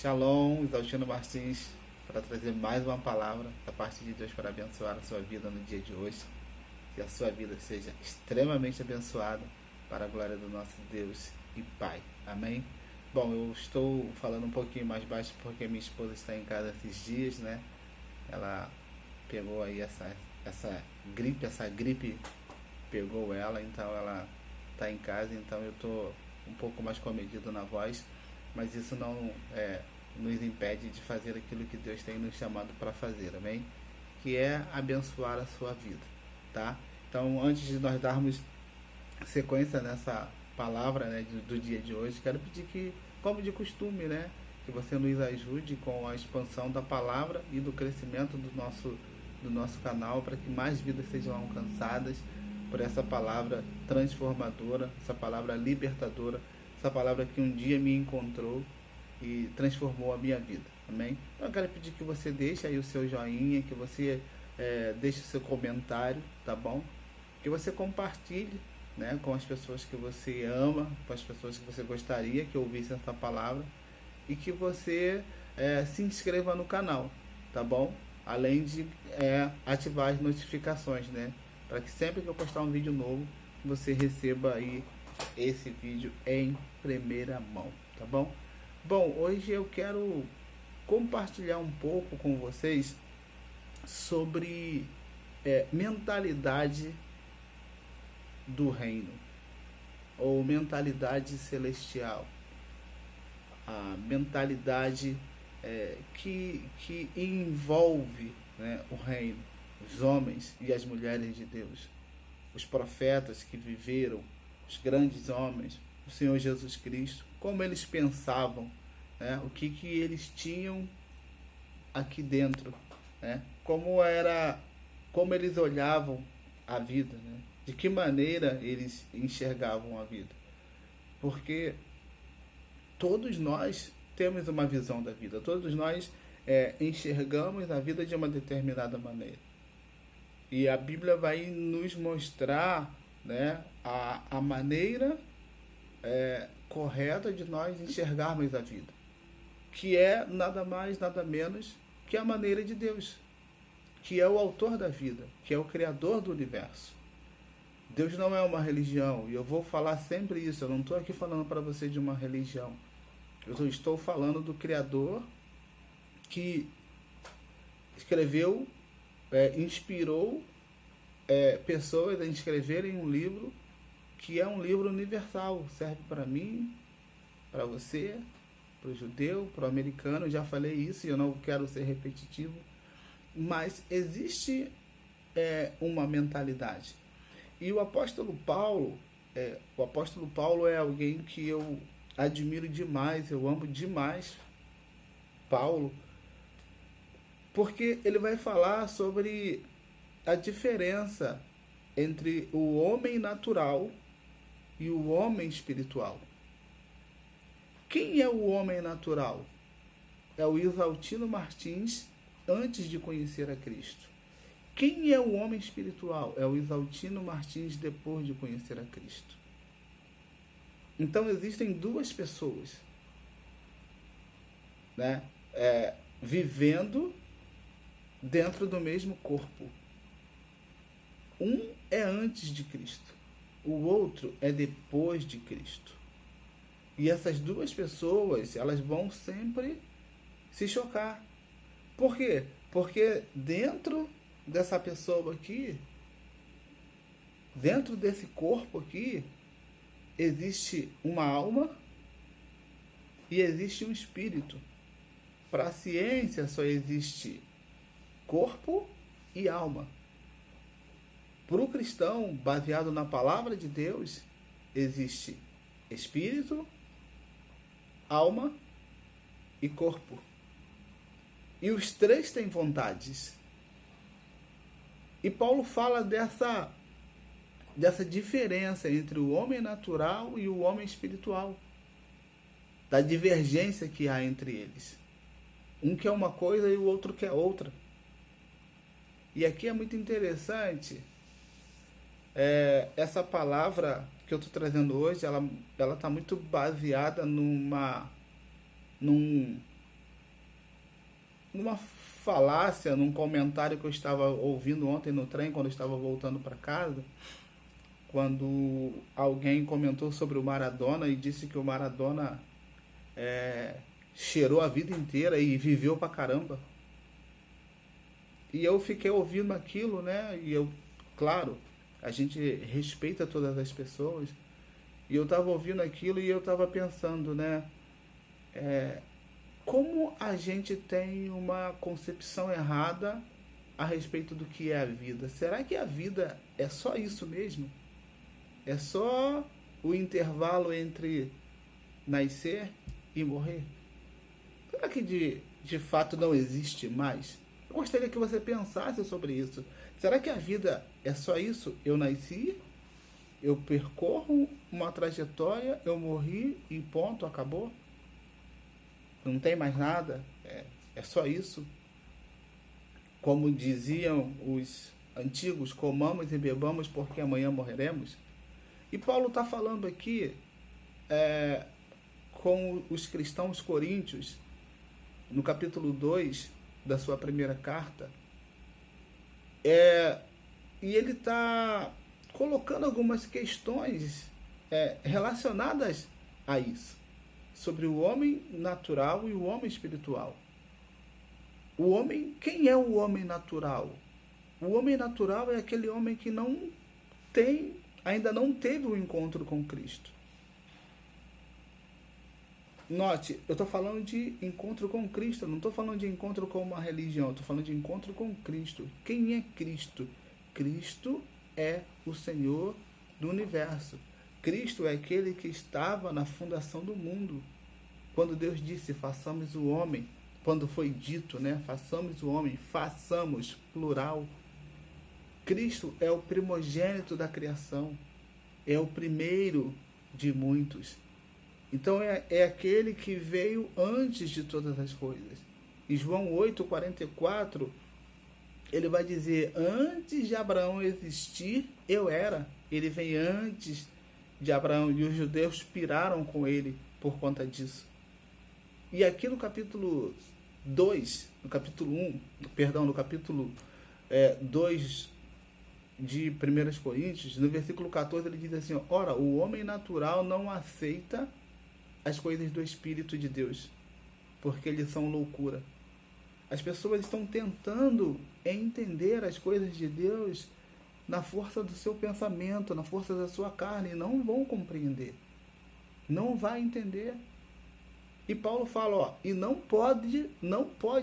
Shalom, Isaltino Martins, para trazer mais uma palavra da parte de Deus para abençoar a sua vida no dia de hoje. Que a sua vida seja extremamente abençoada para a glória do nosso Deus e Pai. Amém? Bom, eu estou falando um pouquinho mais baixo porque minha esposa está em casa esses dias, né? Ela pegou aí essa gripe pegou ela, então ela está em casa, então eu estou um pouco mais comedido na voz, mas isso não nos impede de fazer aquilo que Deus tem nos chamado para fazer, amém? Que é abençoar a sua vida, tá? Então, antes de nós darmos sequência nessa palavra, né, do dia de hoje, quero pedir que, como de costume, né, que você nos ajude com a expansão da palavra e do crescimento do nosso canal, para que mais vidas sejam alcançadas por essa palavra transformadora, essa palavra libertadora, essa palavra que um dia me encontrou e transformou a minha vida, amém? Então eu quero pedir que você deixe aí o seu joinha, que você deixe o seu comentário, tá bom? Que você compartilhe, né, com as pessoas que você ama, com as pessoas que você gostaria que ouvissem essa palavra, e que você se inscreva no canal, tá bom? Além de ativar as notificações, né? Para que sempre que eu postar um vídeo novo, você receba aí esse vídeo em primeira mão, tá bom? Bom, hoje eu quero compartilhar um pouco com vocês sobre mentalidade do reino, ou mentalidade celestial, a mentalidade que envolve, né, o reino, os homens e as mulheres de Deus, os profetas que viveram, os grandes homens, o Senhor Jesus Cristo, como eles pensavam, né, o que eles tinham aqui dentro, né, como eles olhavam a vida, né, de que maneira eles enxergavam a vida, porque todos nós temos uma visão da vida, todos nós enxergamos a vida de uma determinada maneira. E a Bíblia vai nos mostrar, né, a maneira correta de nós enxergarmos a vida, que é nada mais, nada menos que a maneira de Deus, que é o autor da vida, que é o criador do universo. Deus não é uma religião, e eu vou falar sempre isso, eu não estou aqui falando para você de uma religião. Eu estou falando do Criador que escreveu, inspirou pessoas a escreverem um livro que é um livro universal, serve para mim, para você, para o judeu, para o americano. Eu já falei isso e eu não quero ser repetitivo, mas existe uma mentalidade. E o apóstolo Paulo é alguém que eu admiro demais, eu amo demais Paulo, porque ele vai falar sobre a diferença entre o homem natural e o homem espiritual. Quem é o homem natural? É o Isaltino Martins antes de conhecer a Cristo. Quem é o homem espiritual? É o Isaltino Martins depois de conhecer a Cristo. Então existem duas pessoas, né, vivendo dentro do mesmo corpo. Um é antes de Cristo, o outro é depois de Cristo. E essas duas pessoas, elas vão sempre se chocar. Por quê? Porque dentro dessa pessoa aqui, dentro desse corpo aqui, existe uma alma e existe um espírito. Para a ciência só existe corpo e alma. Para o cristão, baseado na palavra de Deus, existe espírito, alma e corpo. E os três têm vontades. E Paulo fala dessa diferença entre o homem natural e o homem espiritual, da divergência que há entre eles. Um quer uma coisa e o outro quer outra. E aqui é muito interessante, essa palavra que eu estou trazendo hoje, ela está muito baseada num numa falácia, num comentário que eu estava ouvindo ontem no trem, quando eu estava voltando para casa, quando alguém comentou sobre o Maradona e disse que o Maradona cheirou a vida inteira e viveu pra caramba. E eu fiquei ouvindo aquilo, né? E eu, claro, a gente respeita todas as pessoas. E eu estava ouvindo aquilo e eu estava pensando, né? Como a gente tem uma concepção errada a respeito do que é a vida. Será que a vida é só isso mesmo? É só o intervalo entre nascer e morrer? Será que de fato não existe mais? Eu gostaria que você pensasse sobre isso. Será que a vida é só isso? Eu nasci, eu percorro uma trajetória, eu morri e ponto, acabou? Não tem mais nada? É só isso? Como diziam os antigos, comamos e bebamos porque amanhã morreremos? E Paulo está falando aqui com os cristãos coríntios, no capítulo 2 da sua primeira carta, e ele está colocando algumas questões relacionadas a isso, sobre o homem natural e o homem espiritual. O homem, quem é o homem natural? O homem natural é aquele homem que ainda não teve um encontro com Cristo. Note, eu estou falando de encontro com Cristo, eu não estou falando de encontro com uma religião, eu estou falando de encontro com Cristo. Quem é Cristo? Cristo é o Senhor do universo. Cristo é aquele que estava na fundação do mundo. Quando Deus disse, façamos o homem, quando foi dito, né, façamos o homem, façamos, plural. Cristo é o primogênito da criação, é o primeiro de muitos. Então é aquele que veio antes de todas as coisas. Em João 8,44, ele vai dizer, antes de Abraão existir, eu era. Ele vem antes de Abraão e os judeus piraram com ele por conta disso. E aqui no capítulo 2, no capítulo 2 de 1 Coríntios, no versículo 14, ele diz assim, ora, o homem natural não aceita as coisas do Espírito de Deus, porque eles são loucura. As pessoas estão tentando entender as coisas de Deus na força do seu pensamento, na força da sua carne, e não vão compreender. Não vai entender. E Paulo fala, e não pode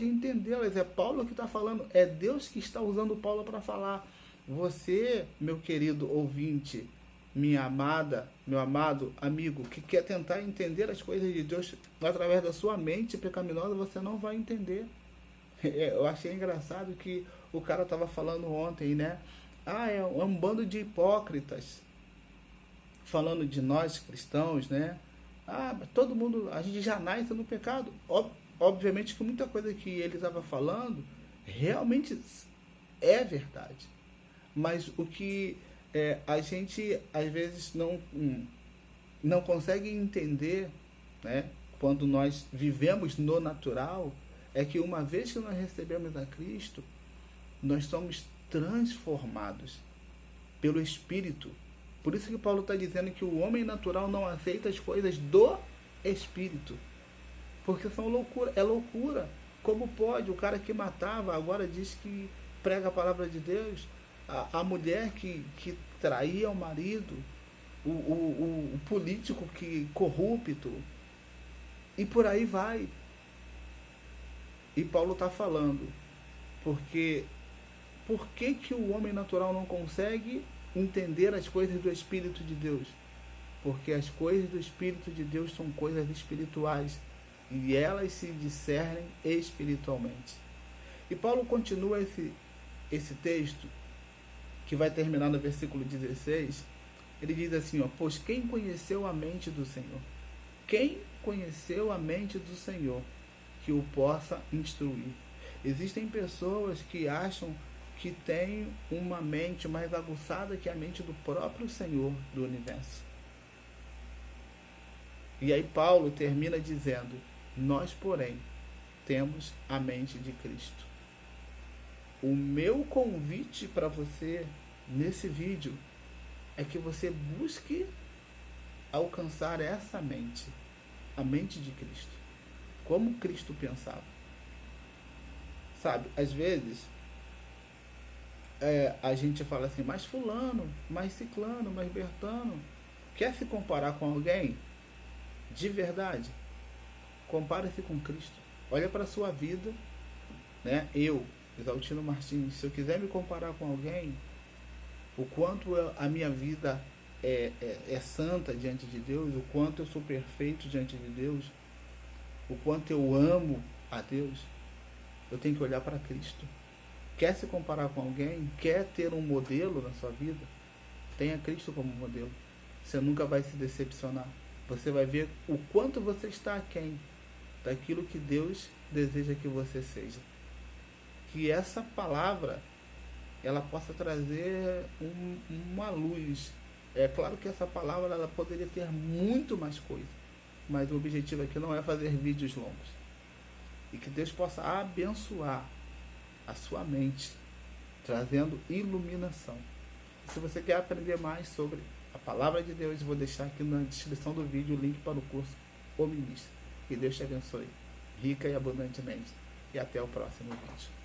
entendê-las. É Paulo que está falando, é Deus que está usando Paulo para falar. Você, meu querido ouvinte, minha amada, meu amado amigo, que quer tentar entender as coisas de Deus através da sua mente pecaminosa, você não vai entender. Eu achei engraçado que o cara estava falando ontem, né? É um bando de hipócritas falando de nós cristãos, né? Todo mundo, a gente já nasce no pecado. Obviamente que muita coisa que ele estava falando realmente é verdade. Mas o que a gente às vezes não consegue entender, né, quando nós vivemos no natural, é que uma vez que nós recebemos a Cristo, nós somos transformados pelo Espírito. Por isso que Paulo está dizendo que o homem natural não aceita as coisas do Espírito, porque são loucura. É loucura. Como pode o cara que matava agora diz que prega a palavra de Deus? A mulher que traía o marido, o político que corrupto, e por aí vai. E Paulo está falando, porque por que o homem natural não consegue entender as coisas do Espírito de Deus? Porque as coisas do Espírito de Deus são coisas espirituais, e elas se discernem espiritualmente. E Paulo continua esse texto, que vai terminar no versículo 16, ele diz assim, pois quem conheceu a mente do Senhor? Quem conheceu a mente do Senhor que o possa instruir? Existem pessoas que acham que têm uma mente mais aguçada que a mente do próprio Senhor do universo. E aí Paulo termina dizendo, nós, porém, temos a mente de Cristo. O meu convite para você nesse vídeo é que você busque alcançar essa mente, a mente de Cristo. Como Cristo pensava. Sabe, às vezes a gente fala assim, mas fulano, mais ciclano, mais bertano, quer se comparar com alguém? De verdade, compare-se com Cristo. Olha para a sua vida, né? Eu, Exaltino Martins, se eu quiser me comparar com alguém, o quanto a minha vida é santa diante de Deus, o quanto eu sou perfeito diante de Deus, o quanto eu amo a Deus, eu tenho que olhar para Cristo. Quer se comparar com alguém? Quer ter um modelo na sua vida? Tenha Cristo como modelo. Você nunca vai se decepcionar. Você vai ver o quanto você está aquém daquilo que Deus deseja que você seja. Que essa palavra ela possa trazer uma luz. É claro que essa palavra ela poderia ter muito mais coisa, mas o objetivo aqui não é fazer vídeos longos. E que Deus possa abençoar a sua mente, trazendo iluminação. Se você quer aprender mais sobre a palavra de Deus, vou deixar aqui na descrição do vídeo o link para o curso O Ministro. Que Deus te abençoe, rica e abundantemente. E até o próximo vídeo.